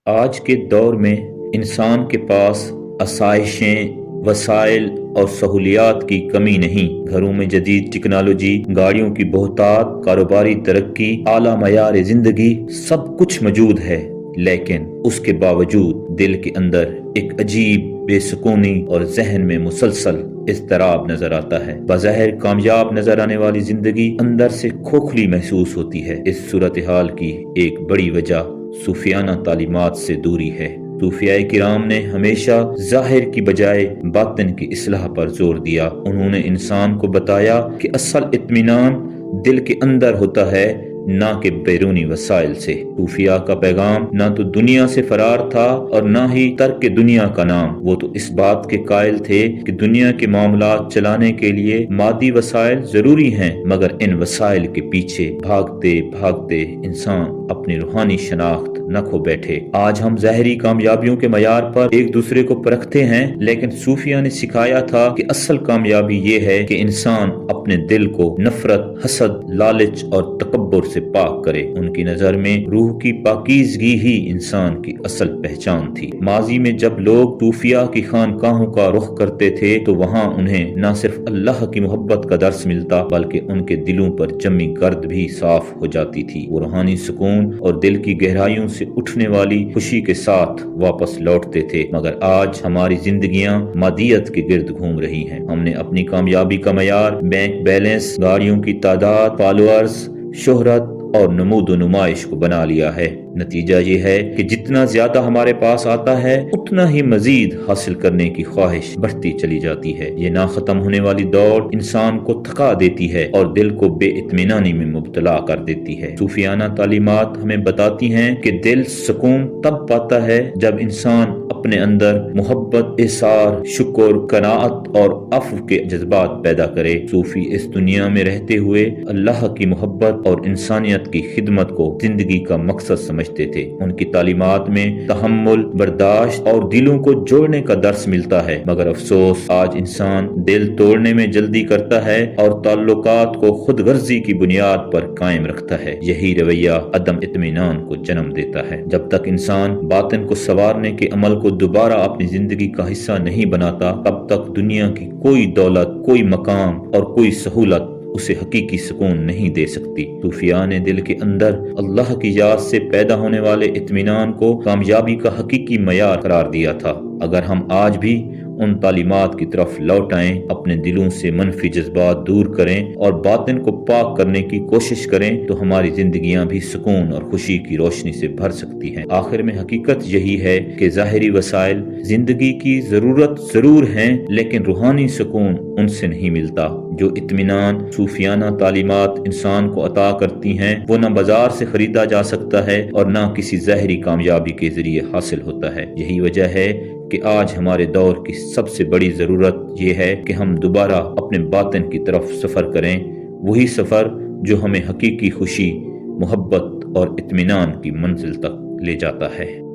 آج کے دور میں انسان کے پاس آسائشیں، وسائل اور سہولیات کی کمی نہیں۔ گھروں میں جدید ٹیکنالوجی، گاڑیوں کی بہتات، کاروباری ترقی، اعلیٰ معیار زندگی، سب کچھ موجود ہے، لیکن اس کے باوجود دل کے اندر ایک عجیب بے سکونی اور ذہن میں مسلسل اضطراب نظر آتا ہے۔ بظاہر کامیاب نظر آنے والی زندگی اندر سے کھوکھلی محسوس ہوتی ہے۔ اس صورتحال کی ایک بڑی وجہ صوفیانہ تعلیمات سے دوری ہے۔ صوفیاء کرام نے ہمیشہ ظاہر کی بجائے باطن کی اصلاح پر زور دیا۔ انہوں نے انسان کو بتایا کہ اصل اطمینان دل کے اندر ہوتا ہے، نہ کہ بیرونی وسائل سے۔ صوفیاء کا پیغام نہ تو دنیا سے فرار تھا اور نہ ہی ترک دنیا کا نام۔ وہ تو اس بات کے قائل تھے کہ دنیا کے معاملات چلانے کے لیے مادی وسائل ضروری ہیں، مگر ان وسائل کے پیچھے بھاگتے بھاگتے انسان اپنی روحانی شناخت نہ کھو بیٹھے۔ آج ہم ظاہری کامیابیوں کے معیار پر ایک دوسرے کو پرکھتے ہیں، لیکن صوفیاء نے سکھایا تھا کہ اصل کامیابی یہ ہے کہ انسان اپنے دل کو نفرت، حسد، لالچ اور تکبر سے پاک کرے۔ ان کی نظر میں روح کی پاکیزگی ہی انسان کی اصل پہچان تھی۔ ماضی میں جب لوگ صوفیاء کی خانقاہوں کا رخ کرتے تھے تو وہاں انہیں نہ صرف اللہ کی محبت کا درس ملتا، بلکہ ان کے دلوں پر جمی گرد بھی صاف ہو جاتی تھی۔ وہ روحانی سکون اور دل کی گہرائیوں سے اٹھنے والی خوشی کے ساتھ واپس لوٹتے تھے، مگر آج ہماری زندگیاں مادیت کے گرد گھوم رہی ہیں۔ ہم نے اپنی کامیابی کا معیار بینک بیلنس، گاڑیوں کی تعداد، فالوورز، شہرت اور نمود و نمائش کو بنا لیا ہے۔ نتیجہ یہ ہے کہ جتنا زیادہ ہمارے پاس آتا ہے، اتنا ہی مزید حاصل کرنے کی خواہش بڑھتی چلی جاتی ہے۔ یہ نہ ختم ہونے والی دوڑ انسان کو تھکا دیتی ہے اور دل کو بے اطمینانی میں مبتلا کر دیتی ہے۔ صوفیانہ تعلیمات ہمیں بتاتی ہیں کہ دل سکون تب پاتا ہے جب انسان اپنے اندر محبت، احسار، شکر، قناعت اور عفو کے جذبات پیدا کرے۔ صوفی اس دنیا میں رہتے ہوئے اللہ کی محبت اور انسانیت کی خدمت کو زندگی کا مقصد سمجھتے تھے۔ ان کی تعلیمات میں تحمل، برداشت اور دلوں کو جوڑنے کا درس ملتا ہے، مگر افسوس آج انسان دل توڑنے میں جلدی کرتا ہے اور تعلقات کو خود غرضی کی بنیاد پر قائم رکھتا ہے۔ یہی رویہ عدم اطمینان کو جنم دیتا ہے۔ جب تک انسان باطن کو سنوارنے کے عمل کو دوبارہ اپنی زندگی کا حصہ نہیں بناتا، تب تک دنیا کی کوئی دولت، کوئی مقام اور کوئی سہولت اسے حقیقی سکون نہیں دے سکتی۔ صوفیاء نے دل کے اندر اللہ کی یاد سے پیدا ہونے والے اطمینان کو کامیابی کا حقیقی معیار قرار دیا تھا۔ اگر ہم آج بھی ان تعلیمات کی طرف لوٹ آئیں، اپنے دلوں سے منفی جذبات دور کریں اور باطن کو پاک کرنے کی کوشش کریں تو ہماری زندگیاں بھی سکون اور خوشی کی روشنی سے بھر سکتی ہیں۔ آخر میں حقیقت یہی ہے کہ ظاہری وسائل زندگی کی ضرورت ضرور ہیں، لیکن روحانی سکون ان سے نہیں ملتا۔ جو اطمینان صوفیانہ تعلیمات انسان کو عطا کرتی ہیں، وہ نہ بازار سے خریدا جا سکتا ہے اور نہ کسی ظاہری کامیابی کے ذریعے حاصل ہوتا ہے۔ یہی وجہ ہے کہ آج ہمارے دور کی سب سے بڑی ضرورت یہ ہے کہ ہم دوبارہ اپنے باطن کی طرف سفر کریں، وہی سفر جو ہمیں حقیقی خوشی، محبت اور اطمینان کی منزل تک لے جاتا ہے۔